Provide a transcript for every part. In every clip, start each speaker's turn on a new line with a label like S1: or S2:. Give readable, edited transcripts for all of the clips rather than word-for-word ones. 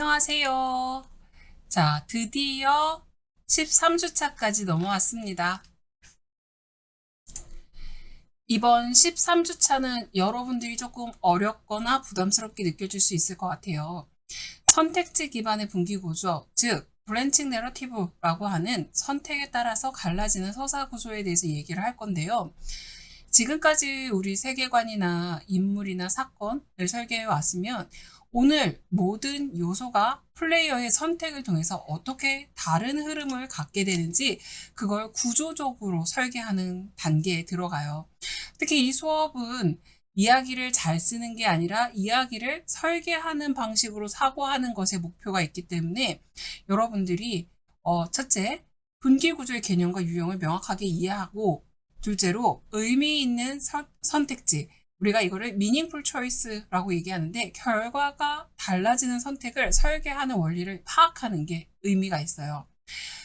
S1: 안녕하세요. 자, 드디어 13주차까지 넘어왔습니다. 이번 13주차는 여러분들이 조금 어렵거나 부담스럽게 느껴질 수 있을 것 같아요. 선택지 기반의 분기구조, 즉 브랜칭 내러티브라고 하는 선택에 따라서 갈라지는 서사 구조에 대해서 얘기를 할 건데요. 지금까지 우리 세계관이나 인물이나 사건을 설계해 왔으면 오늘 모든 요소가 플레이어의 선택을 통해서 어떻게 다른 흐름을 갖게 되는지 그걸 구조적으로 설계하는 단계에 들어가요. 특히 이 수업은 이야기를 잘 쓰는 게 아니라 이야기를 설계하는 방식으로 사고하는 것에 목표가 있기 때문에 여러분들이 첫째, 분기구조의 개념과 유형을 명확하게 이해하고 둘째로 의미 있는 선택지, 우리가 이거를 meaningful choice라고 얘기하는데 결과가 달라지는 선택을 설계하는 원리를 파악하는 게 의미가 있어요.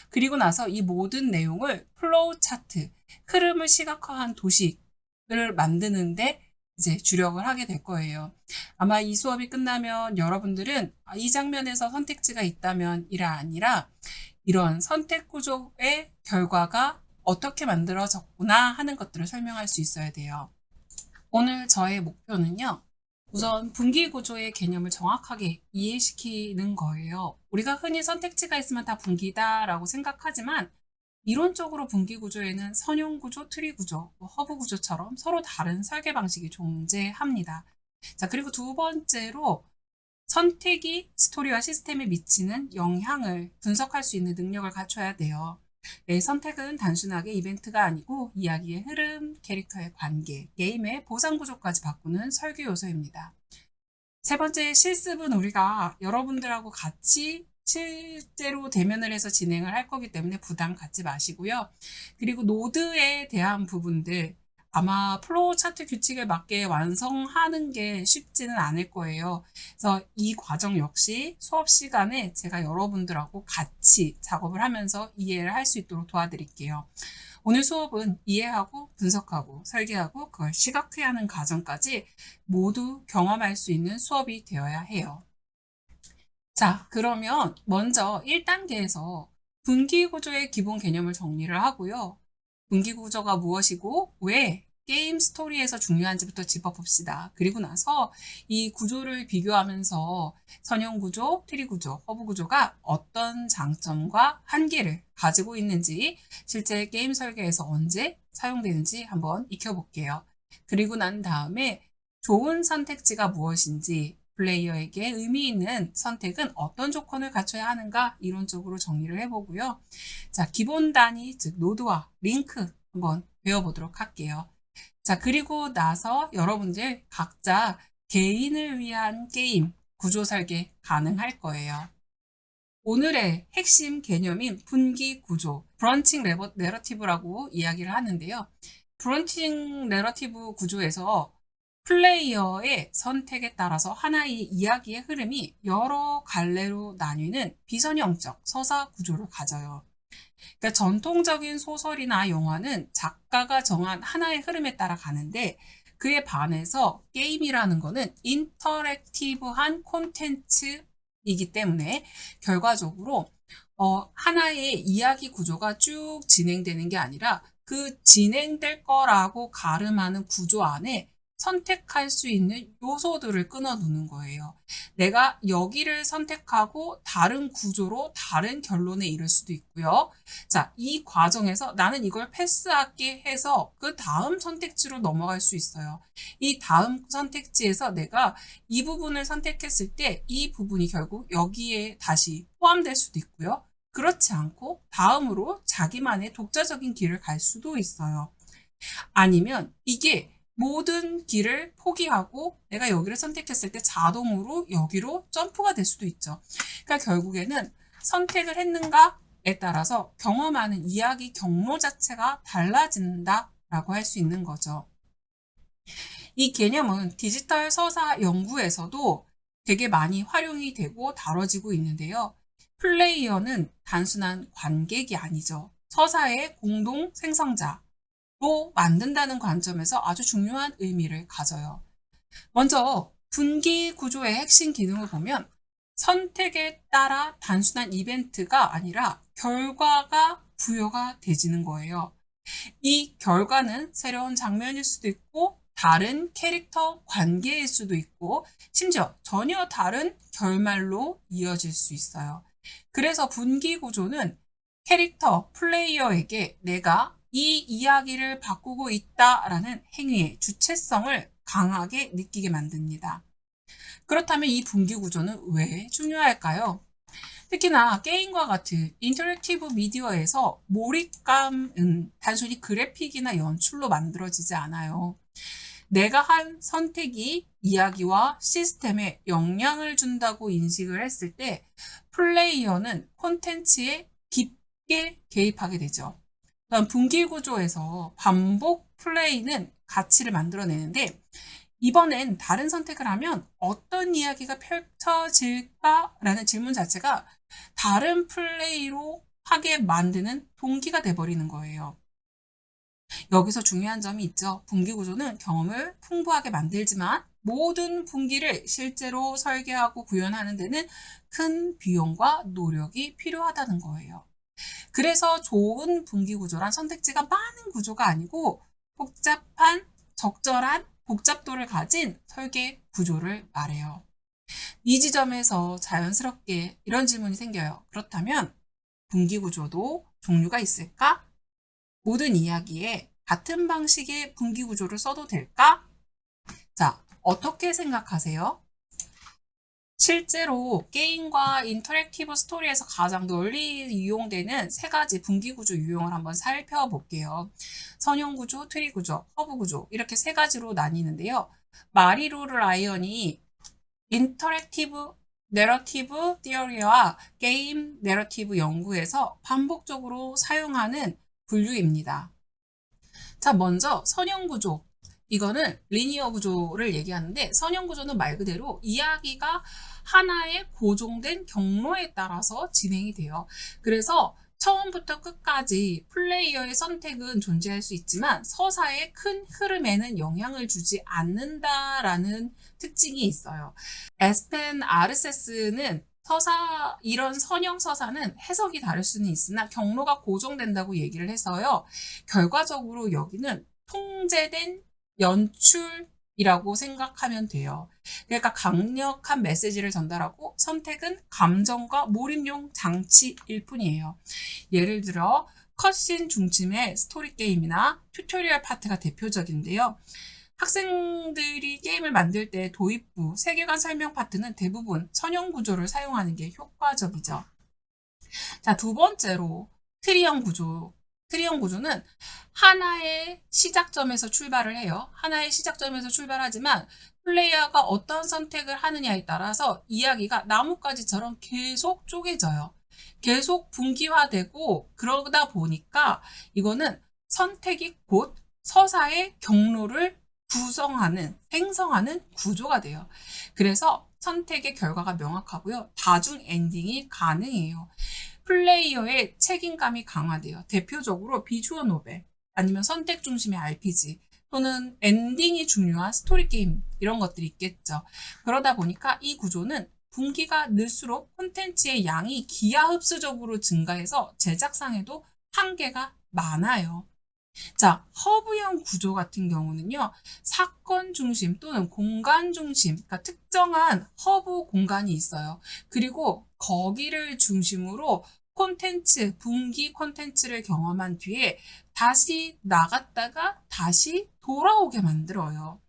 S1: 그리고 나서 이 모든 내용을 플로우 차트, 흐름을 시각화한 도식을 만드는데 이제 주력을 하게 될 거예요. 아마 이 수업이 끝나면 여러분들은 이 장면에서 선택지가 있다면 이라 아니라 이런 선택 구조의 결과가 어떻게 만들어졌구나 하는 것들을 설명할 수 있어야 돼요. 오늘 저의 목표는요. 우선 분기구조의 개념을 정확하게 이해시키는 거예요. 우리가 흔히 선택지가 있으면 다 분기다라고 생각하지만 이론적으로 분기구조에는 선형구조, 트리구조, 허브구조처럼 서로 다른 설계 방식이 존재합니다. 자, 그리고 두 번째로 선택이 스토리와 시스템에 미치는 영향을 분석할 수 있는 능력을 갖춰야 돼요. 선택은 단순하게 이벤트가 아니고 이야기의 흐름, 캐릭터의 관계, 게임의 보상 구조까지 바꾸는 설계 요소입니다. 세 번째 실습은 우리가 여러분들하고 같이 실제로 대면을 해서 진행을 할 거기 때문에 부담 갖지 마시고요. 그리고 노드에 대한 부분들 아마 플로우 차트 규칙에 맞게 완성하는 게 쉽지는 않을 거예요. 그래서 이 과정 역시 수업 시간에 제가 여러분들하고 같이 작업을 하면서 이해를 할 수 있도록 도와드릴게요. 오늘 수업은 이해하고 분석하고 설계하고 그걸 시각화하는 과정까지 모두 경험할 수 있는 수업이 되어야 해요. 자, 그러면 먼저 1단계에서 분기구조의 기본 개념을 정리를 하고요. 분기구조가 무엇이고 왜 게임 스토리에서 중요한지부터 짚어봅시다. 그리고 나서 이 구조를 비교하면서 선형구조, 트리구조, 허브구조가 어떤 장점과 한계를 가지고 있는지 실제 게임 설계에서 언제 사용되는지 한번 익혀볼게요. 그리고 난 다음에 좋은 선택지가 무엇인지 플레이어에게 의미 있는 선택은 어떤 조건을 갖춰야 하는가 이론적으로 정리를 해보고요. 자, 기본 단위, 즉 노드와 링크 한번 배워보도록 할게요. 자, 그리고 나서 여러분들 각자 개인을 위한 게임 구조 설계 가능할 거예요. 오늘의 핵심 개념인 분기 구조, 브런칭 내러티브라고 이야기를 하는데요. 브런칭 내러티브 구조에서 플레이어의 선택에 따라서 하나의 이야기의 흐름이 여러 갈래로 나뉘는 비선형적 서사 구조를 가져요. 그러니까 전통적인 소설이나 영화는 작가가 정한 하나의 흐름에 따라 가는데 그에 반해서 게임이라는 거는 인터랙티브한 콘텐츠이기 때문에 결과적으로 하나의 이야기 구조가 쭉 진행되는 게 아니라 그 진행될 거라고 가름하는 구조 안에 선택할 수 있는 요소들을 끊어 놓는 거예요. 내가 여기를 선택하고 다른 구조로 다른 결론에 이를 수도 있고요. 자, 이 과정에서 나는 이걸 패스할게 해서 그 다음 선택지로 넘어갈 수 있어요. 이 다음 선택지에서 내가 이 부분을 선택했을 때 이 부분이 결국 여기에 다시 포함될 수도 있고요. 그렇지 않고 다음으로 자기만의 독자적인 길을 갈 수도 있어요. 아니면 이게 모든 길을 포기하고 내가 여기를 선택했을 때 자동으로 여기로 점프가 될 수도 있죠. 그러니까 결국에는 선택을 했는가에 따라서 경험하는 이야기 경로 자체가 달라진다라고 할 수 있는 거죠. 이 개념은 디지털 서사 연구에서도 되게 많이 활용이 되고 다뤄지고 있는데요. 플레이어는 단순한 관객이 아니죠. 서사의 공동 생성자, 로 만든다는 관점에서 아주 중요한 의미를 가져요. 먼저 분기 구조의 핵심 기능을 보면 선택에 따라 단순한 이벤트가 아니라 결과가 부여가 되지는 거예요. 이 결과는 새로운 장면일 수도 있고 다른 캐릭터 관계일 수도 있고 심지어 전혀 다른 결말로 이어질 수 있어요. 그래서 분기 구조는 캐릭터, 플레이어에게 내가 이 이야기를 바꾸고 있다라는 행위의 주체성을 강하게 느끼게 만듭니다. 그렇다면 이 분기 구조는 왜 중요할까요? 특히나 게임과 같은 인터랙티브 미디어에서 몰입감은 단순히 그래픽이나 연출로 만들어지지 않아요. 내가 한 선택이 이야기와 시스템에 영향을 준다고 인식을 했을 때 플레이어는 콘텐츠에 깊게 개입하게 되죠. 분기 구조에서 반복 플레이는 가치를 만들어내는데 이번엔 다른 선택을 하면 어떤 이야기가 펼쳐질까라는 질문 자체가 다른 플레이로 하게 만드는 동기가 돼버리는 거예요. 여기서 중요한 점이 있죠. 분기 구조는 경험을 풍부하게 만들지만 모든 분기를 실제로 설계하고 구현하는 데는 큰 비용과 노력이 필요하다는 거예요. 그래서 좋은 분기 구조란 선택지가 많은 구조가 아니고 복잡한, 적절한 복잡도를 가진 설계 구조를 말해요. 이 지점에서 자연스럽게 이런 질문이 생겨요. 그렇다면 분기 구조도 종류가 있을까? 모든 이야기에 같은 방식의 분기 구조를 써도 될까? 자, 어떻게 생각하세요? 실제로 게임과 인터랙티브 스토리에서 가장 널리 이용되는 세 가지 분기 구조 유형을 한번 살펴볼게요. 선형 구조, 트리 구조, 허브 구조 이렇게 세 가지로 나뉘는데요. 마리루 라이언이 인터랙티브 내러티브 티어리와 게임 내러티브 연구에서 반복적으로 사용하는 분류입니다. 자, 먼저 선형 구조. 이거는 리니어 구조를 얘기하는데 선형 구조는 말 그대로 이야기가 하나의 고정된 경로에 따라서 진행이 돼요. 그래서 처음부터 끝까지 플레이어의 선택은 존재할 수 있지만 서사의 큰 흐름에는 영향을 주지 않는다라는 특징이 있어요. 에스펜 아르세스는 이런 선형 서사는 해석이 다를 수는 있으나 경로가 고정된다고 얘기를 해서요. 결과적으로 여기는 통제된 연출이라고 생각하면 돼요. 그러니까 강력한 메시지를 전달하고 선택은 감정과 몰입용 장치일 뿐이에요. 예를 들어 컷신 중심의 스토리 게임이나 튜토리얼 파트가 대표적인데요. 학생들이 게임을 만들 때 도입부, 세계관 설명 파트는 대부분 선형 구조를 사용하는 게 효과적이죠. 자, 두 번째로 트리형 구조. 트리형 구조는 하나의 시작점에서 출발을 해요. 하나의 시작점에서 출발하지만 플레이어가 어떤 선택을 하느냐에 따라서 이야기가 나뭇가지처럼 계속 쪼개져요. 계속 분기화되고 그러다 보니까 이거는 선택이 곧 서사의 경로를 생성하는 구조가 돼요. 그래서 선택의 결과가 명확하고요. 다중 엔딩이 가능해요. 플레이어의 책임감이 강화돼요. 대표적으로 비주얼 노벨, 아니면 선택 중심의 RPG, 또는 엔딩이 중요한 스토리 게임 이런 것들이 있겠죠. 그러다 보니까 이 구조는 분기가 늘수록 콘텐츠의 양이 기하급수적으로 증가해서 제작상에도 한계가 많아요. 자, 허브형 구조 같은 경우는요, 사건 중심 또는 공간 중심, 그러니까 특정한 허브 공간이 있어요. 그리고 거기를 중심으로 분기 콘텐츠를 경험한 뒤에 다시 나갔다가 다시 돌아오게 만들어요.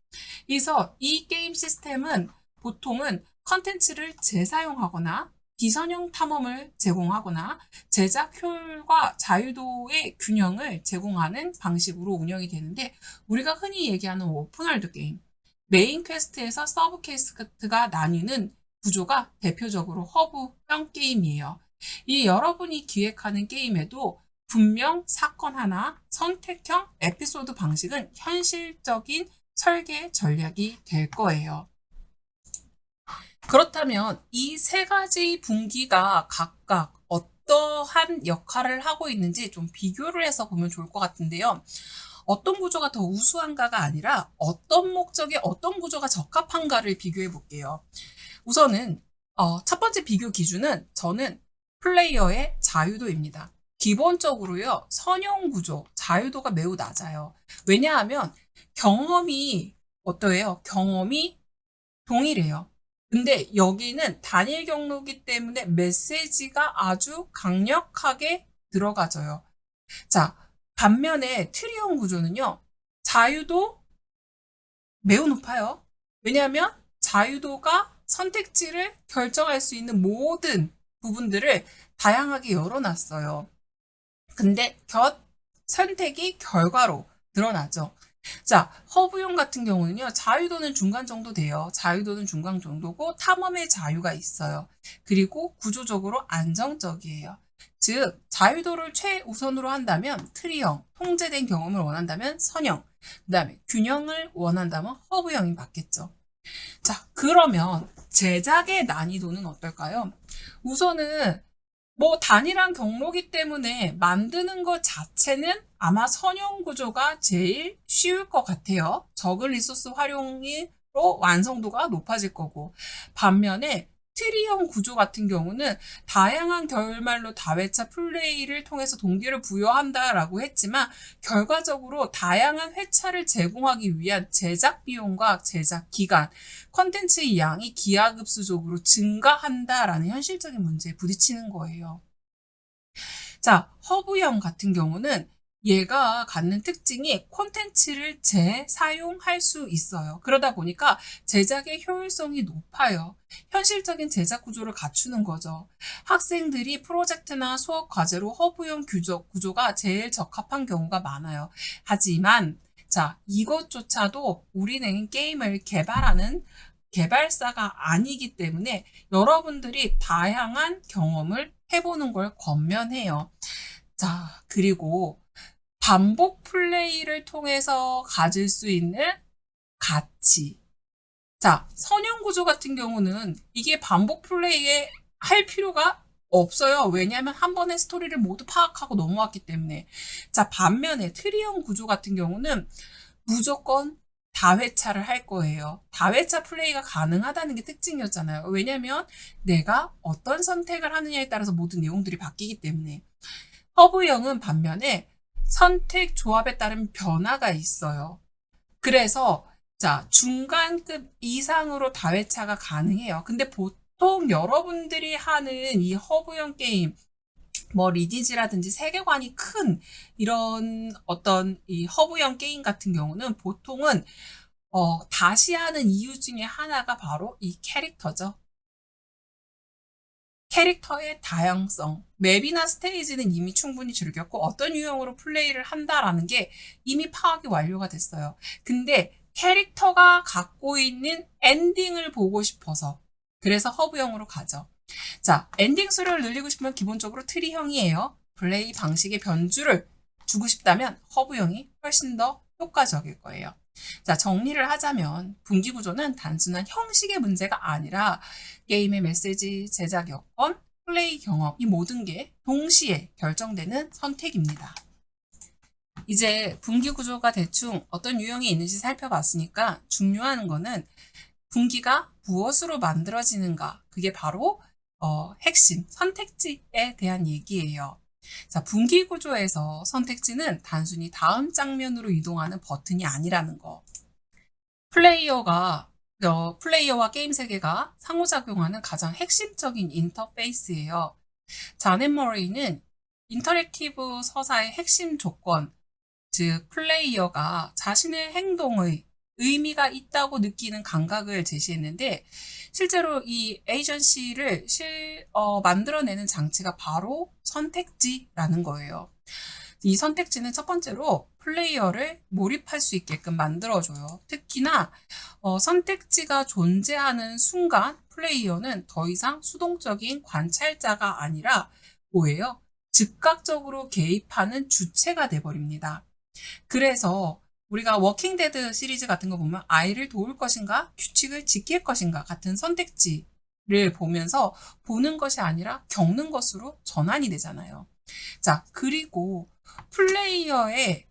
S1: 그래서 이 게임 시스템은 보통은 콘텐츠를 재사용하거나 비선형 탐험을 제공하거나 제작 효율과 자유도의 균형을 제공하는 방식으로 운영이 되는데 우리가 흔히 얘기하는 오픈월드 게임, 메인 퀘스트에서 서브 퀘스트가 나뉘는 구조가 대표적으로 허브형 게임이에요. 이 여러분이 기획하는 게임에도 분명 사건 하나, 선택형 에피소드 방식은 현실적인 설계 전략이 될 거예요. 그렇다면 이 세 가지 분기가 각각 어떠한 역할을 하고 있는지 좀 비교를 해서 보면 좋을 것 같은데요. 어떤 구조가 더 우수한가가 아니라 어떤 목적에 어떤 구조가 적합한가를 비교해 볼게요. 우선은 첫 번째 비교 기준은 저는 플레이어의 자유도입니다. 기본적으로요, 선형 구조, 자유도가 매우 낮아요. 왜냐하면 경험이 어떠해요? 경험이 동일해요. 근데 여기는 단일 경로이기 때문에 메시지가 아주 강력하게 들어가져요. 자, 반면에 트리온 구조는요, 자유도 매우 높아요. 왜냐하면 자유도가 선택지를 결정할 수 있는 모든 부분들을 다양하게 열어놨어요. 근데 선택이 결과로 드러나죠. 자, 허브용 같은 경우는요, 자유도는 중간 정도 돼요. 자유도는 중간 정도고 탐험의 자유가 있어요. 그리고 구조적으로 안정적이에요. 즉, 자유도를 최우선으로 한다면 트리형, 통제된 경험을 원한다면 선형, 그 다음에 균형을 원한다면 허브형이 맞겠죠. 자, 그러면 제작의 난이도는 어떨까요? 우선은 뭐 단일한 경로기 때문에 만드는 것 자체는 아마 선형 구조가 제일 쉬울 것 같아요. 적은 리소스 활용으로 완성도가 높아질 거고, 반면에 트리형 구조 같은 경우는 다양한 결말로 다회차 플레이를 통해서 동기를 부여한다라고 했지만 결과적으로 다양한 회차를 제공하기 위한 제작 비용과 제작 기간, 컨텐츠의 양이 기하급수적으로 증가한다라는 현실적인 문제에 부딪히는 거예요. 자, 허브형 같은 경우는 얘가 갖는 특징이 콘텐츠를 재사용할 수 있어요. 그러다 보니까 제작의 효율성이 높아요. 현실적인 제작 구조를 갖추는 거죠. 학생들이 프로젝트나 수업 과제로 허브형 구조가 제일 적합한 경우가 많아요. 하지만 자, 이것조차도 우리는 게임을 개발하는 개발사가 아니기 때문에 여러분들이 다양한 경험을 해보는 걸 권면해요. 자, 그리고 반복 플레이를 통해서 가질 수 있는 가치. 자, 선형 구조 같은 경우는 이게 반복 플레이에 할 필요가 없어요. 왜냐하면 한 번의 스토리를 모두 파악하고 넘어왔기 때문에. 자, 반면에 트리형 구조 같은 경우는 무조건 다회차를 할 거예요. 다회차 플레이가 가능하다는 게 특징이었잖아요. 왜냐면 내가 어떤 선택을 하느냐에 따라서 모든 내용들이 바뀌기 때문에. 허브형은 반면에 선택 조합에 따른 변화가 있어요. 그래서 자, 중간급 이상으로 다회차가 가능해요. 근데 보통 여러분들이 하는 이 허브형 게임, 뭐 리니지라든지 세계관이 큰 이런 어떤 이 허브형 게임 같은 경우는 보통은 다시 하는 이유 중에 하나가 바로 이 캐릭터죠. 캐릭터의 다양성, 맵이나 스테이지는 이미 충분히 즐겼고 어떤 유형으로 플레이를 한다라는 게 이미 파악이 완료가 됐어요. 근데 캐릭터가 갖고 있는 엔딩을 보고 싶어서 그래서 허브형으로 가죠. 자, 엔딩 수를 늘리고 싶으면 기본적으로 트리형이에요. 플레이 방식의 변주를 주고 싶다면 허브형이 훨씬 더 효과적일 거예요. 자, 정리를 하자면 분기 구조는 단순한 형식의 문제가 아니라 게임의 메시지, 제작 여건, 플레이 경험 이 모든 게 동시에 결정되는 선택입니다. 이제 분기 구조가 대충 어떤 유형이 있는지 살펴봤으니까 중요한 거는 분기가 무엇으로 만들어지는가 그게 바로 핵심 선택지에 대한 얘기예요. 자, 분기 구조에서 선택지는 단순히 다음 장면으로 이동하는 버튼이 아니라는 거. 플레이어와 게임 세계가 상호작용하는 가장 핵심적인 인터페이스예요. 자넷 머레이는 인터랙티브 서사의 핵심 조건, 즉 플레이어가 자신의 행동의 의미가 있다고 느끼는 감각을 제시했는데 실제로 이 에이전시를 만들어내는 장치가 바로 선택지라는 거예요. 이 선택지는 첫 번째로 플레이어를 몰입할 수 있게끔 만들어줘요. 특히나 선택지가 존재하는 순간 플레이어는 더 이상 수동적인 관찰자가 아니라 뭐예요? 즉각적으로 개입하는 주체가 돼버립니다. 그래서 우리가 워킹 데드 시리즈 같은 거 보면 아이를 도울 것인가 규칙을 지킬 것인가 같은 선택지를 보면서 보는 것이 아니라 겪는 것으로 전환이 되잖아요. 자, 그리고 플레이어의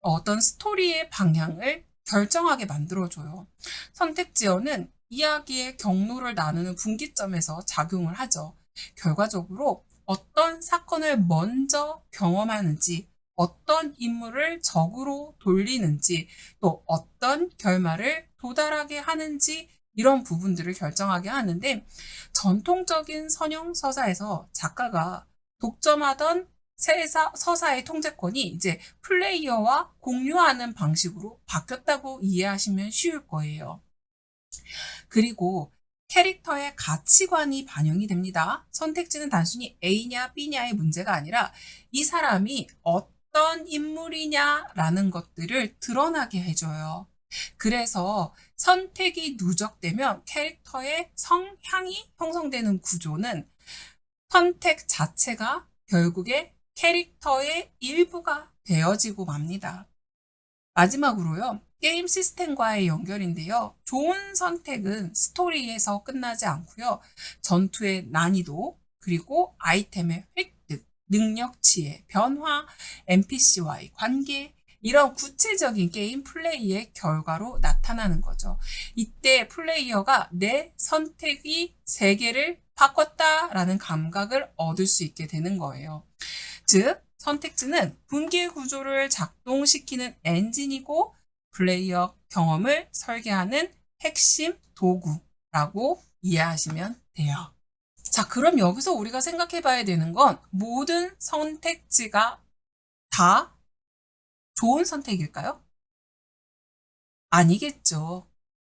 S1: 어떤 스토리의 방향을 결정하게 만들어줘요. 선택지어는 이야기의 경로를 나누는 분기점에서 작용을 하죠. 결과적으로 어떤 사건을 먼저 경험하는지, 어떤 인물을 적으로 돌리는지, 또 어떤 결말을 도달하게 하는지 이런 부분들을 결정하게 하는데 전통적인 선형 서사에서 작가가 독점하던 서사의 통제권이 이제 플레이어와 공유하는 방식으로 바뀌었다고 이해하시면 쉬울 거예요. 그리고 캐릭터의 가치관이 반영이 됩니다. 선택지는 단순히 A냐 B냐의 문제가 아니라 이 사람이 어떤 인물이냐라는 것들을 드러나게 해줘요. 그래서 선택이 누적되면 캐릭터의 성향이 형성되는 구조는 선택 자체가 결국에 캐릭터의 일부가 되어지고 맙니다. 마지막으로요. 게임 시스템과의 연결인데요. 좋은 선택은 스토리에서 끝나지 않고요. 전투의 난이도, 그리고 아이템의 획득, 능력치의 변화, NPC와의 관계, 이런 구체적인 게임 플레이의 결과로 나타나는 거죠. 이때 플레이어가 내 선택이 세계를 바꿨다라는 감각을 얻을 수 있게 되는 거예요. 즉, 선택지는 분기 구조를 작동시키는 엔진이고 플레이어 경험을 설계하는 핵심 도구라고 이해하시면 돼요. 자, 그럼 여기서 우리가 생각해 봐야 되는 건 모든 선택지가 다 좋은 선택일까요? 아니겠죠.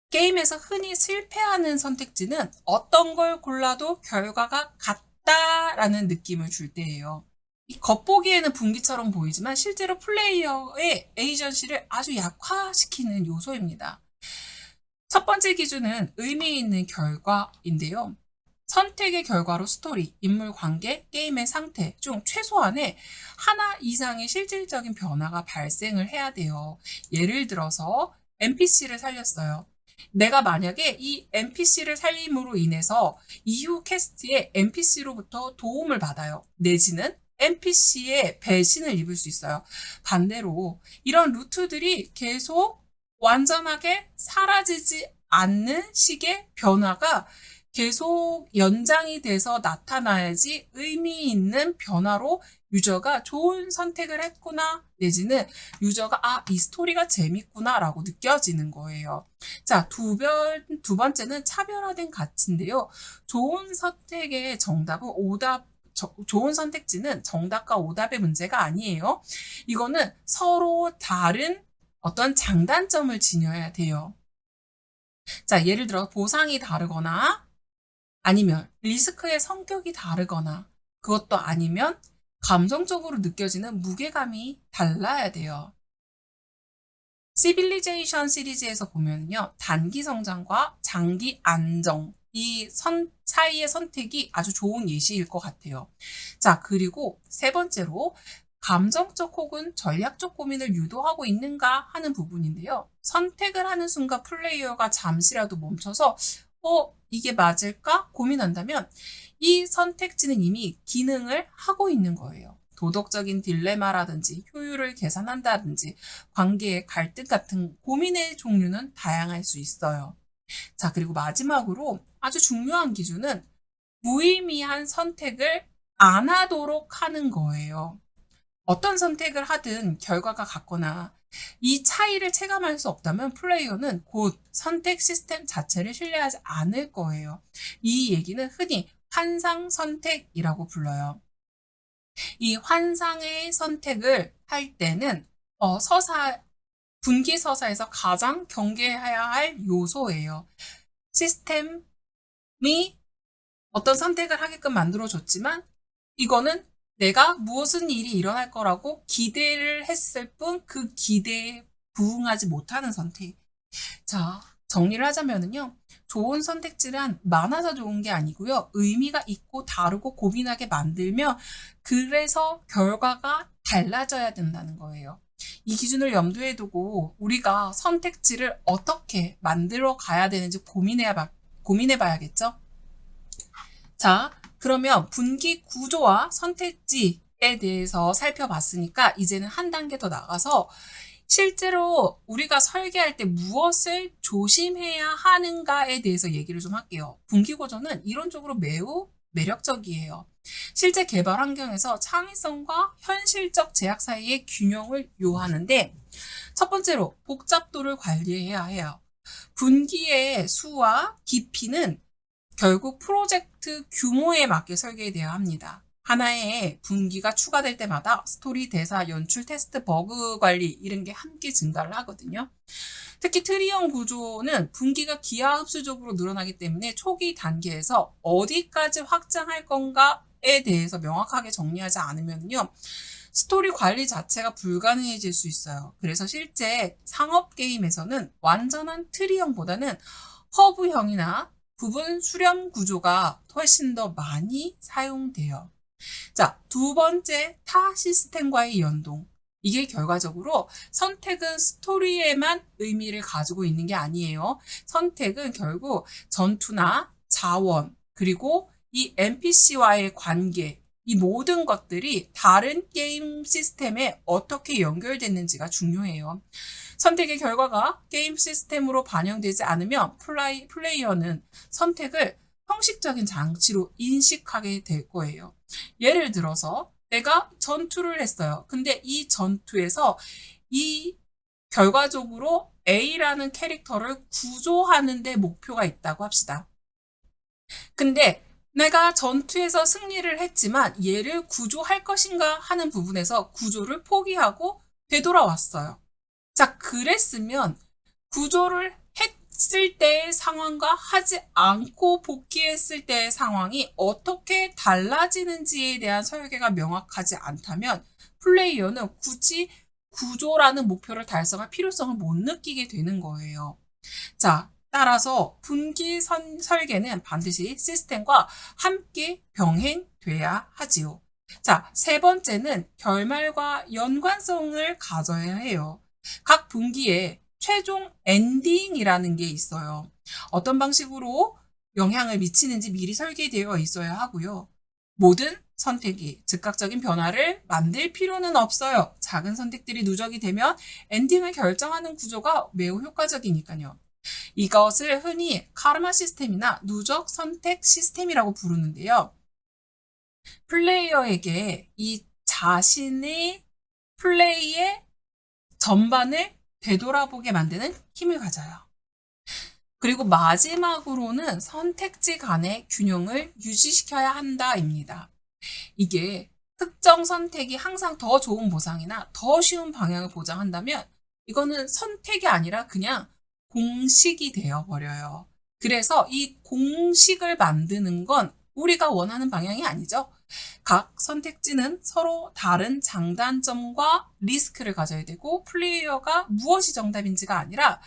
S1: 게임에서 흔히 실패하는 선택지는 어떤 걸 골라도 결과가 같다라는 느낌을 줄 때예요. 겉보기에는 분기처럼 보이지만 실제로 플레이어의 에이전시를 아주 약화시키는 요소입니다. 첫 번째 기준은 의미 있는 결과인데요. 선택의 결과로 스토리, 인물 관계, 게임의 상태 중 최소한의 하나 이상의 실질적인 변화가 발생을 해야 돼요. 예를 들어서 NPC를 살렸어요. 내가 만약에 이 NPC를 살림으로 인해서 이후 퀘스트에 NPC로부터 도움을 받아요. 내지는 NPC의 배신을 입을 수 있어요. 반대로 이런 루트들이 계속 완전하게 사라지지 않는 식의 변화가 계속 연장이 돼서 나타나야지 의미 있는 변화로 유저가 좋은 선택을 했구나, 내지는 유저가 이 스토리가 재밌구나 라고 느껴지는 거예요. 자, 두 번째는 차별화된 가치인데요. 좋은 선택의 정답은 좋은 선택지는 정답과 오답의 문제가 아니에요. 이거는 서로 다른 어떤 장단점을 지녀야 돼요. 자, 예를 들어 보상이 다르거나 아니면 리스크의 성격이 다르거나 그것도 아니면 감정적으로 느껴지는 무게감이 달라야 돼요. 시빌리제이션 시리즈에서 보면요. 단기 성장과 장기 안정, 이 사이의 선택이 아주 좋은 예시일 것 같아요. 자, 그리고 세 번째로 감정적 혹은 전략적 고민을 유도하고 있는가 하는 부분인데요. 선택을 하는 순간 플레이어가 잠시라도 멈춰서 이게 맞을까 고민한다면 이 선택지는 이미 기능을 하고 있는 거예요. 도덕적인 딜레마라든지 효율을 계산한다든지 관계의 갈등 같은 고민의 종류는 다양할 수 있어요. 자, 그리고 마지막으로 아주 중요한 기준은 무의미한 선택을 안 하도록 하는 거예요. 어떤 선택을 하든 결과가 같거나 이 차이를 체감할 수 없다면 플레이어는 곧 선택 시스템 자체를 신뢰하지 않을 거예요. 이 얘기는 흔히 환상 선택이라고 불러요. 이 환상의 선택을 할 때는 분기 서사에서 가장 경계해야 할 요소예요. 시스템이 어떤 선택을 하게끔 만들어줬지만 이거는 내가 무슨 일이 일어날 거라고 기대를 했을 뿐 그 기대에 부응하지 못하는 선택. 자, 정리를 하자면은요. 좋은 선택지란 많아서 좋은 게 아니고요. 의미가 있고 다르고 고민하게 만들며 그래서 결과가 달라져야 된다는 거예요. 이 기준을 염두에 두고 우리가 선택지를 어떻게 만들어 가야 되는지 고민해 봐야겠죠? 자, 그러면 분기 구조와 선택지에 대해서 살펴봤으니까 이제는 한 단계 더 나가서 실제로 우리가 설계할 때 무엇을 조심해야 하는가에 대해서 얘기를 좀 할게요. 분기구조는 이론적으로 매우 매력적이에요. 실제 개발 환경에서 창의성과 현실적 제약 사이의 균형을 요하는데, 첫 번째로 복잡도를 관리해야 해요. 분기의 수와 깊이는 결국 프로젝트 규모에 맞게 설계되어야 합니다. 하나의 분기가 추가될 때마다 스토리, 대사, 연출, 테스트, 버그 관리 이런 게 함께 증가를 하거든요. 특히 트리형 구조는 분기가 기하급수적으로 늘어나기 때문에 초기 단계에서 어디까지 확장할 건가에 대해서 명확하게 정리하지 않으면요, 스토리 관리 자체가 불가능해질 수 있어요. 그래서 실제 상업 게임에서는 완전한 트리형보다는 허브형이나 부분 수렴 구조가 훨씬 더 많이 사용돼요. 자, 두 번째, 타 시스템과의 연동. 이게 결과적으로 선택은 스토리에만 의미를 가지고 있는 게 아니에요. 선택은 결국 전투나 자원, 그리고 이 NPC와의 관계, 이 모든 것들이 다른 게임 시스템에 어떻게 연결됐는지가 중요해요. 선택의 결과가 게임 시스템으로 반영되지 않으면 플레이어는 선택을 형식적인 장치로 인식하게 될 거예요. 예를 들어서 내가 전투를 했어요. 근데 이 전투에서 이 결과적으로 A라는 캐릭터를 구조하는 데 목표가 있다고 합시다. 근데 내가 전투에서 승리를 했지만 얘를 구조할 것인가 하는 부분에서 구조를 포기하고 되돌아왔어요. 자, 그랬으면 구조를 했을 때의 상황과 하지 않고 복귀했을 때의 상황이 어떻게 달라지는지에 대한 설계가 명확하지 않다면 플레이어는 굳이 구조라는 목표를 달성할 필요성을 못 느끼게 되는 거예요. 자, 따라서 분기 설계는 반드시 시스템과 함께 병행돼야 하지요. 자, 세 번째는 결말과 연관성을 가져야 해요. 각 분기에 최종 엔딩이라는 게 있어요. 어떤 방식으로 영향을 미치는지 미리 설계되어 있어야 하고요. 모든 선택이 즉각적인 변화를 만들 필요는 없어요. 작은 선택들이 누적이 되면 엔딩을 결정하는 구조가 매우 효과적이니까요. 이것을 흔히 카르마 시스템이나 누적 선택 시스템이라고 부르는데요. 플레이어에게 이 자신의 플레이의 전반을 되돌아보게 만드는 힘을 가져요. 그리고 마지막으로는 선택지 간의 균형을 유지시켜야 한다입니다. 이게 특정 선택이 항상 더 좋은 보상이나 더 쉬운 방향을 보장한다면 이거는 선택이 아니라 그냥 공식이 되어버려요. 그래서 이 공식을 만드는 건 우리가 원하는 방향이 아니죠. 각 선택지는 서로 다른 장단점과 리스크를 가져야 되고 플레이어가 무엇이 정답인지가 아니라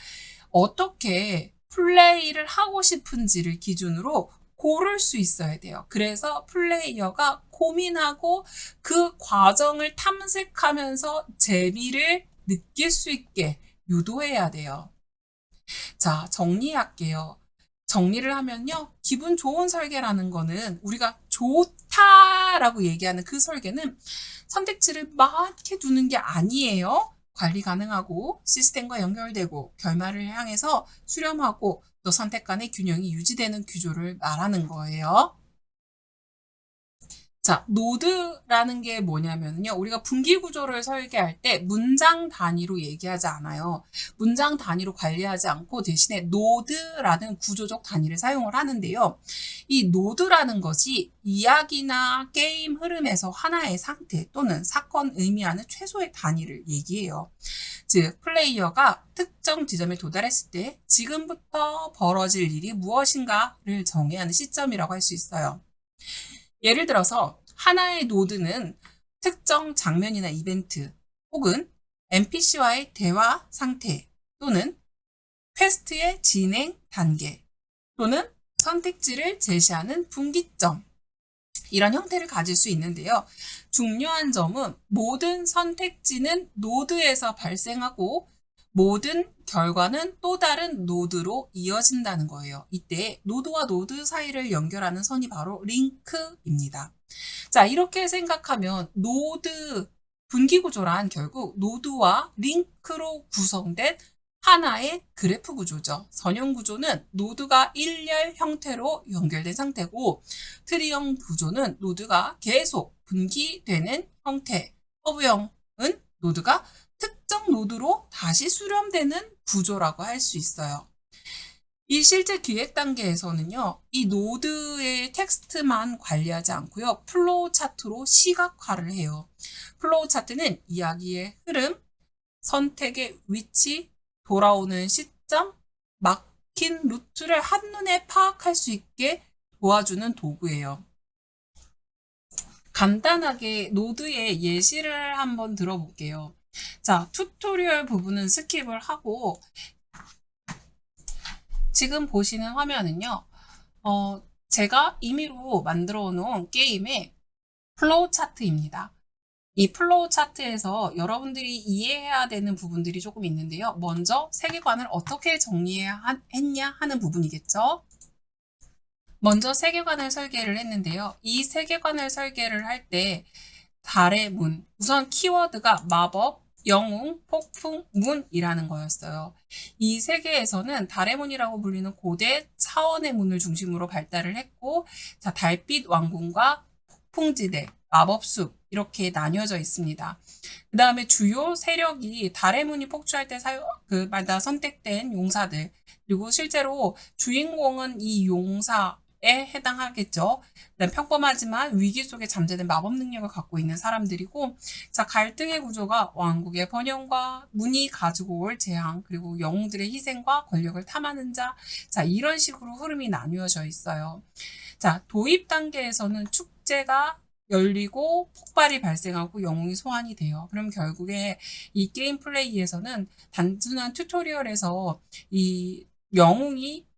S1: 어떻게 플레이를 하고 싶은지를 기준으로 고를 수 있어야 돼요. 그래서 플레이어가 고민하고 그 과정을 탐색하면서 재미를 느낄 수 있게 유도해야 돼요. 자, 정리할게요. 정리를 하면요. 기분 좋은 설계라는 거는 우리가 좋다라고 얘기하는 그 설계는 선택지를 많게 두는 게 아니에요. 관리 가능하고 시스템과 연결되고 결말을 향해서 수렴하고 또 선택 간의 균형이 유지되는 구조를 말하는 거예요. 자, 노드라는 게 뭐냐면요. 우리가 분기 구조를 설계할 때 문장 단위로 얘기하지 않아요. 문장 단위로 관리하지 않고 대신에 노드라는 구조적 단위를 사용을 하는데요. 이 노드라는 것이 이야기나 게임 흐름에서 하나의 상태 또는 사건을 의미하는 최소의 단위를 얘기해요. 즉, 플레이어가 특정 지점에 도달했을 때 지금부터 벌어질 일이 무엇인가를 정해야 하는 시점이라고 할 수 있어요. 예를 들어서 하나의 노드는 특정 장면이나 이벤트 혹은 NPC와의 대화 상태 또는 퀘스트의 진행 단계 또는 선택지를 제시하는 분기점 이런 형태를 가질 수 있는데요. 중요한 점은 모든 선택지는 노드에서 발생하고 모든 결과는 또 다른 노드로 이어진다는 거예요. 이때 노드와 노드 사이를 연결하는 선이 바로 링크입니다. 자, 이렇게 생각하면 노드 분기 구조란 결국 노드와 링크로 구성된 하나의 그래프 구조죠. 선형 구조는 노드가 일렬 형태로 연결된 상태고 트리형 구조는 노드가 계속 분기되는 형태, 허브형은 노드가 특정 노드로 다시 수렴되는 구조라고 할 수 있어요. 이 실제 기획 단계에서는요, 이 노드의 텍스트만 관리하지 않고요, 플로우 차트로 시각화를 해요. 플로우 차트는 이야기의 흐름, 선택의 위치, 돌아오는 시점, 막힌 루트를 한눈에 파악할 수 있게 도와주는 도구예요. 간단하게 노드의 예시를 한번 들어볼게요. 자, 튜토리얼 부분은 스킵을 하고 지금 보시는 화면은요, 제가 임의로 만들어 놓은 게임의 플로우 차트입니다. 이 플로우 차트에서 여러분들이 이해해야 되는 부분들이 조금 있는데요. 먼저 세계관을 어떻게 정리해야 했냐 하는 부분이겠죠. 먼저 세계관을 설계를 했는데요. 이 세계관을 설계를 할 때 달의 문, 우선 키워드가 마법, 영웅, 폭풍, 문이라는 거였어요. 이 세계에서는 달의 문이라고 불리는 고대 차원의 문을 중심으로 발달을 했고, 자, 달빛 왕궁과 폭풍지대, 마법숲 이렇게 나뉘어져 있습니다. 그 다음에 주요 세력이 달의 문이 폭주할 때 마다 선택된 용사들, 그리고 실제로 주인공은 이 용사에 해당하겠죠. 평범하지만 위기 속에 잠재된 마법 능력을 갖고 있는 사람들이고, 자, 갈등의 구조가 왕국의 번영과 문이 가지고 올 재앙, 그리고 영웅들의 희생과 권력을 탐하는 자, 자, 이런 식으로 흐름이 나뉘어져 있어요. 자, 도입 단계에서는 축제가 열리고 폭발이 발생하고 영웅이 소환이 돼요. 그럼 결국에 이 게임 플레이에서는 단순한 튜토리얼에서 이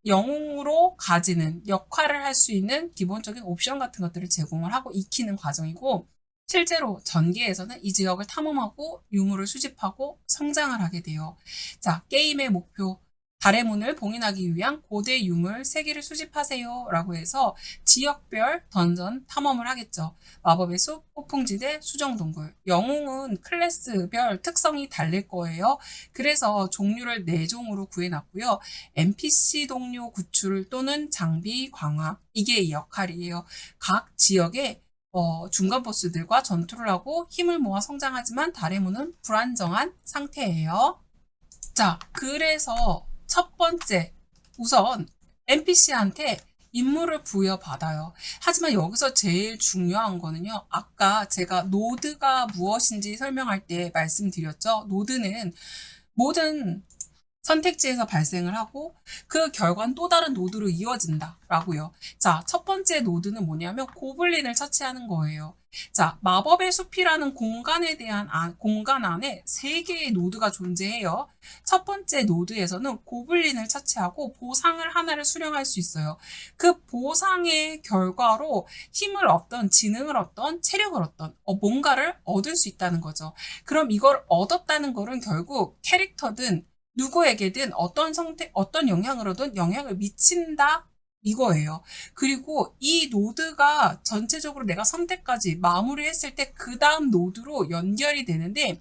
S1: 영웅으로 가지는 역할을 할 수 있는 기본적인 옵션 같은 것들을 제공을 하고 익히는 과정이고, 실제로 전개에서는 이 지역을 탐험하고 유물을 수집하고 성장을 하게 돼요. 자, 게임의 목표, 달의 문을 봉인하기 위한 고대 유물 3개를 수집하세요 라고 해서 지역별 던전 탐험을 하겠죠. 마법의 숲, 폭풍지대, 수정동굴. 영웅은 클래스별 특성이 다를 거예요. 그래서 종류를 4종으로 구해놨고요. NPC 동료 구출 또는 장비 강화. 이게 이 역할이에요. 각 지역에 중간 보스들과 전투를 하고 힘을 모아 성장하지만 달의 문은 불안정한 상태예요. 자, 그래서 첫 번째, 우선 NPC한테 임무를 부여받아요. 하지만 여기서 제일 중요한 거는요. 아까 제가 노드가 무엇인지 설명할 때 말씀드렸죠. 노드는 모든 선택지에서 발생을 하고 그 결과는 또 다른 노드로 이어진다라고요. 자, 첫 번째 노드는 뭐냐면 고블린을 처치하는 거예요. 자, 마법의 숲이라는 공간 안에 3개의 노드가 존재해요. 첫 번째 노드에서는 고블린을 처치하고 보상을 하나를 수령할 수 있어요. 그 보상의 결과로 힘을 얻던, 지능을 얻던, 체력을 얻던 뭔가를 얻을 수 있다는 거죠. 그럼 이걸 얻었다는 거는 결국 캐릭터든 누구에게든 어떤 영향으로든 영향을 미친다 이거예요. 그리고 이 노드가 전체적으로 내가 선택까지 마무리했을 때 그 다음 노드로 연결이 되는데,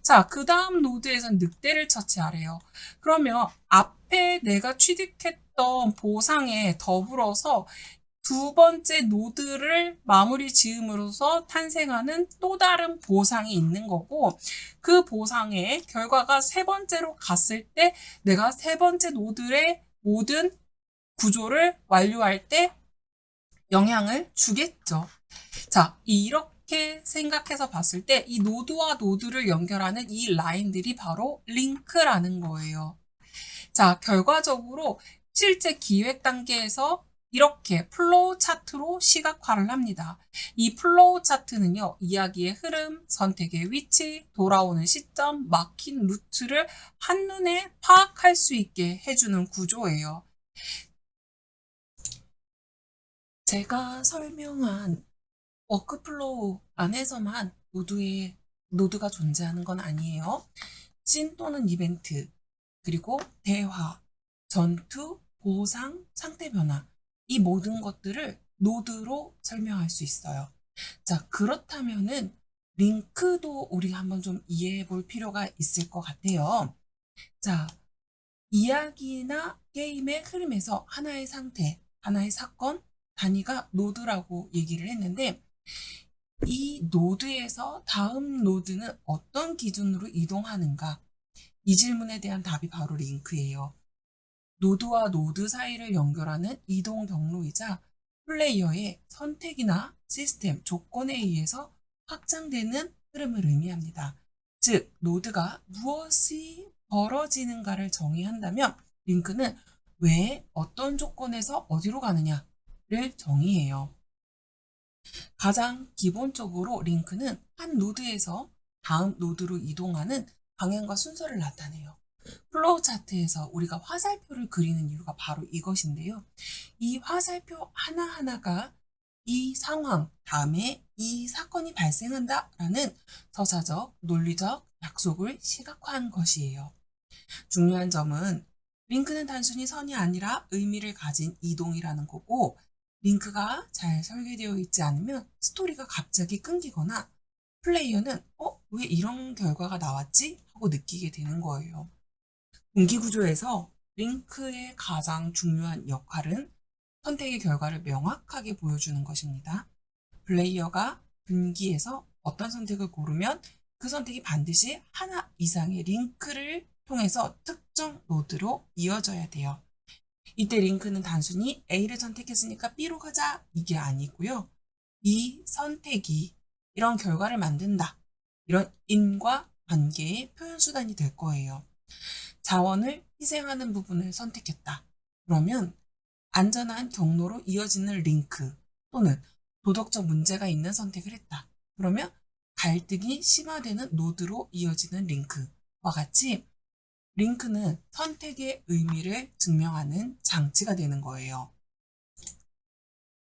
S1: 자, 그 다음 노드에선 늑대를 처치하래요. 그러면 앞에 내가 취득했던 보상에 더불어서 두 번째 노드를 마무리 지음으로써 탄생하는 또 다른 보상이 있는 거고, 그 보상의 결과가 세 번째로 갔을 때 내가 세 번째 노드의 모든 구조를 완료할 때 영향을 주겠죠. 자, 이렇게 생각해서 봤을 때 이 노드와 노드를 연결하는 이 라인들이 바로 링크라는 거예요. 자, 결과적으로 실제 기획 단계에서 이렇게 플로우 차트로 시각화를 합니다. 이 플로우 차트는요, 이야기의 흐름, 선택의 위치, 돌아오는 시점, 막힌 루트를 한눈에 파악할 수 있게 해주는 구조예요. 제가 설명한 워크플로우 안에서만 노드가 존재하는 건 아니에요. 씬 또는 이벤트, 그리고 대화, 전투, 보상, 상태 변화, 이 모든 것들을 노드로 설명할 수 있어요. 자, 그렇다면은 링크도 우리가 한번 좀 이해해 볼 필요가 있을 것 같아요. 자, 이야기나 게임의 흐름에서 하나의 상태, 하나의 사건, 단위가 노드라고 얘기를 했는데 이 노드에서 다음 노드는 어떤 기준으로 이동하는가? 이 질문에 대한 답이 바로 링크예요. 노드와 노드 사이를 연결하는 이동 경로이자 플레이어의 선택이나 시스템, 조건에 의해서 확장되는 흐름을 의미합니다. 즉, 노드가 무엇이 벌어지는가를 정의한다면 링크는 왜 어떤 조건에서 어디로 가느냐를 정의해요. 가장 기본적으로 링크는 한 노드에서 다음 노드로 이동하는 방향과 순서를 나타내요. 플로우 차트에서 우리가 화살표를 그리는 이유가 바로 이것인데요. 이 화살표 하나하나가 이 상황 다음에 이 사건이 발생한다라는 서사적, 논리적 약속을 시각화한 것이에요. 중요한 점은 링크는 단순히 선이 아니라 의미를 가진 이동이라는 거고 링크가 잘 설계되어 있지 않으면 스토리가 갑자기 끊기거나 플레이어는 왜 이런 결과가 나왔지? 하고 느끼게 되는 거예요. 분기구조에서 링크의 가장 중요한 역할은 선택의 결과를 명확하게 보여주는 것입니다. 플레이어가 분기에서 어떤 선택을 고르면 그 선택이 반드시 하나 이상의 링크를 통해서 특정 노드로 이어져야 돼요. 이때 링크는 단순히 A를 선택했으니까 B로 가자 이게 아니고요. 이 선택이 이런 결과를 만든다. 이런 인과 관계의 표현 수단이 될 거예요. 자원을 희생하는 부분을 선택했다. 그러면 안전한 경로로 이어지는 링크 또는 도덕적 문제가 있는 선택을 했다. 그러면 갈등이 심화되는 노드로 이어지는 링크와 같이 링크는 선택의 의미를 증명하는 장치가 되는 거예요.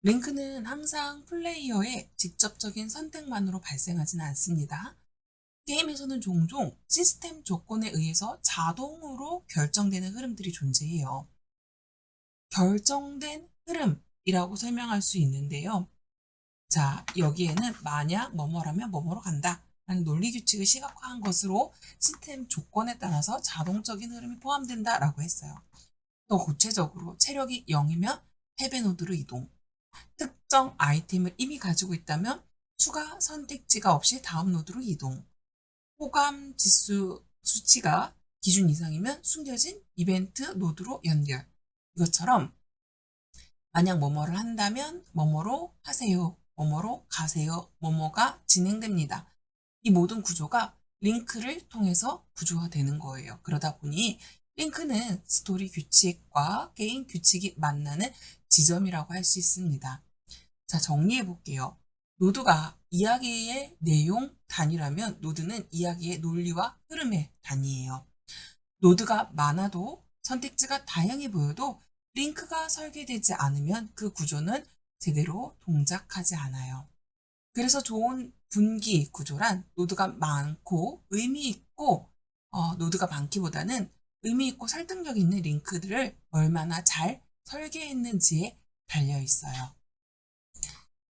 S1: 링크는 항상 플레이어의 직접적인 선택만으로 발생하지는 않습니다. 게임에서는 종종 시스템 조건에 의해서 자동으로 결정되는 흐름들이 존재해요. 결정된 흐름이라고 설명할 수 있는데요. 자, 여기에는 만약 뭐뭐라면 뭐뭐로 간다 라는 논리 규칙을 시각화한 것으로 시스템 조건에 따라서 자동적인 흐름이 포함된다 라고 했어요. 더 구체적으로 체력이 0이면 패배 노드로 이동, 특정 아이템을 이미 가지고 있다면 추가 선택지가 없이 다음 노드로 이동, 호감 지수 수치가 기준 이상이면 숨겨진 이벤트 노드로 연결. 이것처럼 만약 뭐뭐를 한다면 뭐뭐로 하세요, 뭐뭐로 가세요, 뭐뭐가 진행됩니다. 이 모든 구조가 링크를 통해서 구조화되는 거예요. 그러다 보니 링크는 스토리 규칙과 게임 규칙이 만나는 지점이라고 할 수 있습니다. 자, 정리해 볼게요. 노드가 이야기의 내용 단위라면 노드는 이야기의 논리와 흐름의 단위예요. 노드가 많아도 선택지가 다양해 보여도 링크가 설계되지 않으면 그 구조는 제대로 동작하지 않아요. 그래서 좋은 분기 구조란 노드가 많고 의미 있고 노드가 많기보다는 의미 있고 설득력 있는 링크들을 얼마나 잘 설계했는지에 달려 있어요.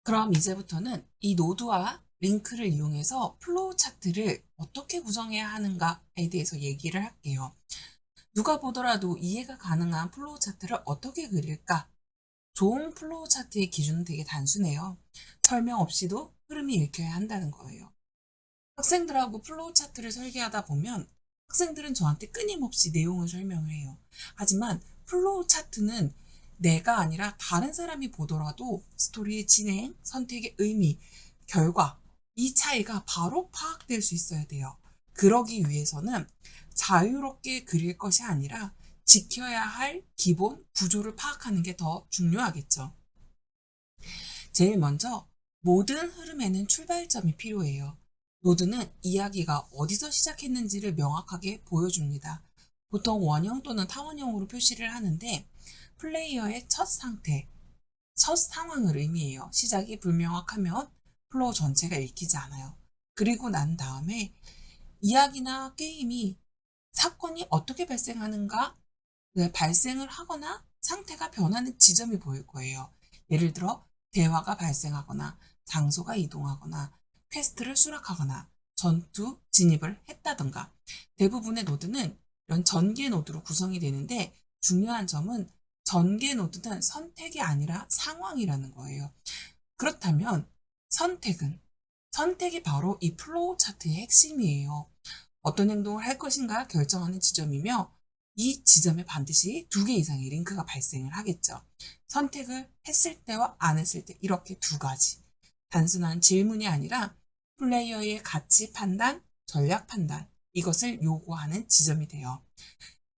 S1: 그럼 이제부터는 이 노드와 링크를 이용해서 플로우 차트를 어떻게 구성해야 하는가에 대해서 얘기를 할게요. 누가 보더라도 이해가 가능한 플로우 차트를 어떻게 그릴까? 좋은 플로우 차트의 기준은 되게 단순해요. 설명 없이도 흐름이 읽혀야 한다는 거예요. 학생들하고 플로우 차트를 설계하다 보면 학생들은 저한테 끊임없이 내용을 설명을 해요. 하지만 플로우 차트는 내가 아니라 다른 사람이 보더라도 스토리의 진행, 선택의 의미, 결과 이 차이가 바로 파악될 수 있어야 돼요. 그러기 위해서는 자유롭게 그릴 것이 아니라 지켜야 할 기본 구조를 파악하는 게 더 중요하겠죠. 제일 먼저 모든 흐름에는 출발점이 필요해요. 노드는 이야기가 어디서 시작했는지를 명확하게 보여줍니다. 보통 원형 또는 타원형으로 표시를 하는데 플레이어의 첫 상태, 첫 상황을 의미해요. 시작이 불명확하면 플로우 전체가 읽히지 않아요. 그리고 난 다음에 이야기나 게임이 사건이 어떻게 발생하는가, 발생을 하거나 상태가 변하는 지점이 보일 거예요. 예를 들어 대화가 발생하거나 장소가 이동하거나 퀘스트를 수락하거나 전투 진입을 했다던가. 대부분의 노드는 이런 전개 노드로 구성이 되는데 중요한 점은 전개 노드는 선택이 아니라 상황이라는 거예요. 그렇다면 선택이 바로 이 플로우 차트의 핵심이에요. 어떤 행동을 할 것인가 결정하는 지점이며 이 지점에 반드시 2개 이상의 링크가 발생을 하겠죠. 선택을 했을 때와 안 했을 때 이렇게 2가지. 단순한 질문이 아니라 플레이어의 가치 판단, 전략 판단 이것을 요구하는 지점이 돼요.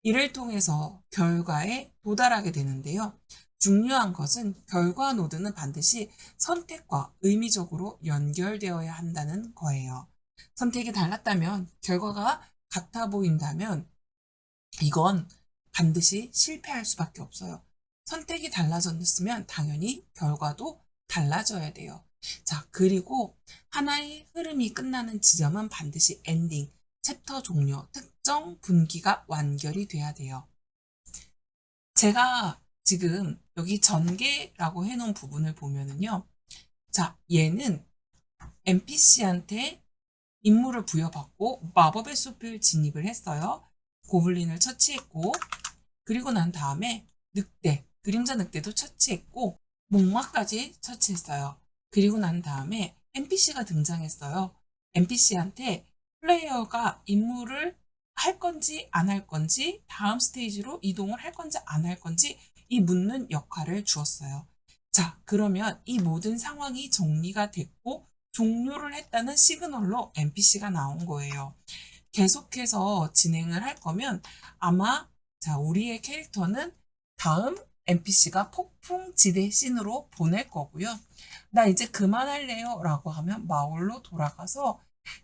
S1: 이를 통해서 결과에 도달하게 되는데요. 중요한 것은 결과 노드는 반드시 선택과 의미적으로 연결되어야 한다는 거예요. 선택이 달랐다면, 결과가 같아 보인다면 이건 반드시 실패할 수밖에 없어요. 선택이 달라졌으면 당연히 결과도 달라져야 돼요. 자, 그리고 하나의 흐름이 끝나는 지점은 반드시 엔딩, 챕터 종료, 특정 분기가 완결이 돼야 돼요. 제가 지금 여기 전개라고 해놓은 부분을 보면은요. 자, 얘는 NPC한테 임무를 부여받고 마법의 숲을 진입을 했어요. 고블린을 처치했고, 그리고 난 다음에 늑대, 그림자 늑대도 처치했고, 목마까지 처치했어요. 그리고 난 다음에 NPC가 등장했어요. NPC한테 플레이어가 임무를 할 건지 안 할 건지, 다음 스테이지로 이동을 할 건지 안 할 건지 이 묻는 역할을 주었어요. 자, 그러면 이 모든 상황이 정리가 됐고 종료를 했다는 시그널로 NPC가 나온 거예요. 계속해서 진행을 할 거면 아마 자, 우리의 캐릭터는 다음 NPC가 폭풍지대 씬으로 보낼 거고요. 나 이제 그만할래요 라고 하면 마을로 돌아가서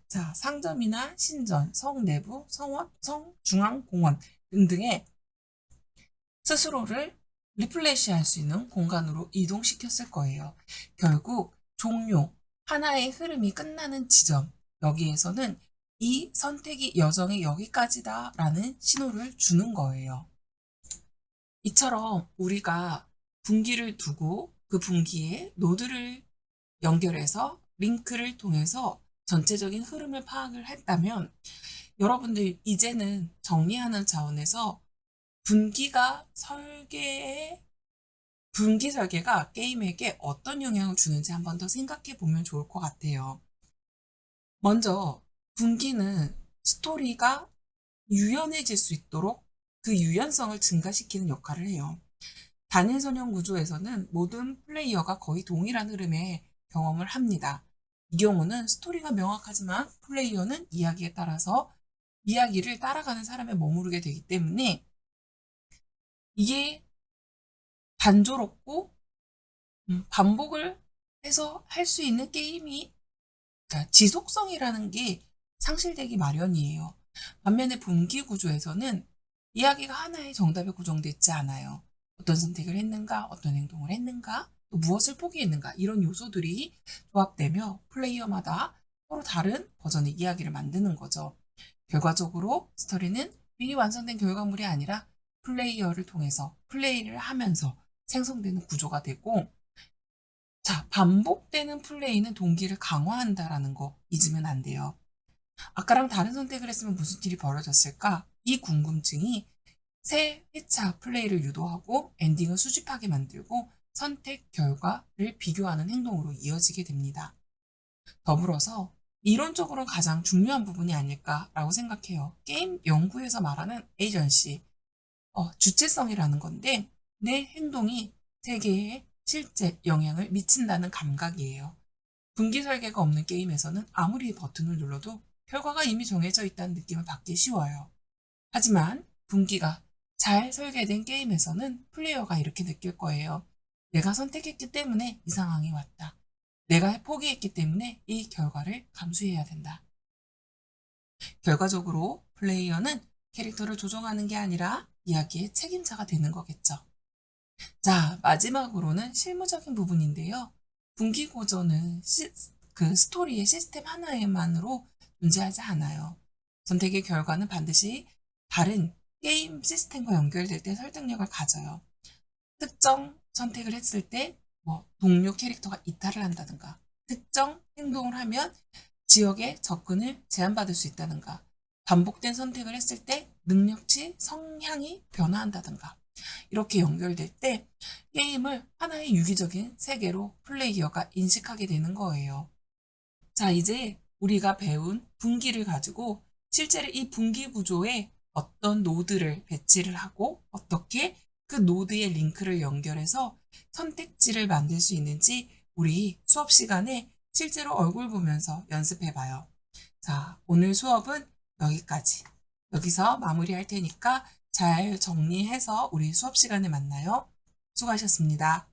S1: 자, 상점이나 신전, 성 내부, 성원, 성 중앙공원 등등의 스스로를 리플레시할 수 있는 공간으로 이동시켰을 거예요. 결국 종료, 하나의 흐름이 끝나는 지점, 여기에서는 이 선택이 여정의 여기까지다 라는 신호를 주는 거예요. 이처럼 우리가 분기를 두고 그 분기에 노드를 연결해서 링크를 통해서 전체적인 흐름을 파악을 했다면 여러분들 이제는 정리하는 차원에서 분기 설계가 게임에게 어떤 영향을 주는지 한 번 더 생각해 보면 좋을 것 같아요. 먼저 분기는 스토리가 유연해질 수 있도록 그 유연성을 증가시키는 역할을 해요. 단일 선형 구조에서는 모든 플레이어가 거의 동일한 흐름의 경험을 합니다. 이 경우는 스토리가 명확하지만 플레이어는 이야기에 따라서 이야기를 따라가는 사람에 머무르게 되기 때문에 이게 단조롭고 반복을 해서 할 수 있는 게임이 그러니까 지속성이라는 게 상실되기 마련이에요. 반면에 분기 구조에서는 이야기가 하나의 정답에 고정되어 있지 않아요. 어떤 선택을 했는가, 어떤 행동을 했는가, 또 무엇을 포기했는가 이런 요소들이 조합되며 플레이어마다 서로 다른 버전의 이야기를 만드는 거죠. 결과적으로 스토리는 미리 완성된 결과물이 아니라 플레이어를 통해서 플레이를 하면서 생성되는 구조가 되고 자, 반복되는 플레이는 동기를 강화한다라는 거 잊으면 안 돼요. 아까랑 다른 선택을 했으면 무슨 일이 벌어졌을까? 이 궁금증이 새 회차 플레이를 유도하고 엔딩을 수집하게 만들고 선택 결과를 비교하는 행동으로 이어지게 됩니다. 더불어서 이론적으로 가장 중요한 부분이 아닐까라고 생각해요. 게임 연구에서 말하는 에이전시, 주체성이라는 건데 내 행동이 세계에 실제 영향을 미친다는 감각이에요. 분기 설계가 없는 게임에서는 아무리 버튼을 눌러도 결과가 이미 정해져 있다는 느낌을 받기 쉬워요. 하지만 분기가 잘 설계된 게임에서는 플레이어가 이렇게 느낄 거예요. 내가 선택했기 때문에 이 상황이 왔다. 내가 포기했기 때문에 이 결과를 감수해야 된다. 결과적으로 플레이어는 캐릭터를 조종하는 게 아니라 이야기의 책임자가 되는 거겠죠. 자, 마지막으로는 실무적인 부분인데요. 분기 고전은 그 스토리의 시스템 하나에만으로 존재하지 않아요. 선택의 결과는 반드시 다른 게임 시스템과 연결될 때 설득력을 가져요. 특정 선택을 했을 때 동료 캐릭터가 이탈을 한다든가 특정 행동을 하면 지역의 접근을 제한받을 수 있다든가, 반복된 선택을 했을 때 능력치 성향이 변화한다든가, 이렇게 연결될 때 게임을 하나의 유기적인 세계로 플레이어가 인식하게 되는 거예요. 자, 이제 우리가 배운 분기를 가지고 실제로 이 분기 구조에 어떤 노드를 배치를 하고 어떻게 그 노드의 링크를 연결해서 선택지를 만들 수 있는지 우리 수업 시간에 실제로 얼굴 보면서 연습해 봐요. 자, 오늘 수업은 여기까지. 여기서 마무리할 테니까 잘 정리해서 우리 수업 시간에 만나요. 수고하셨습니다.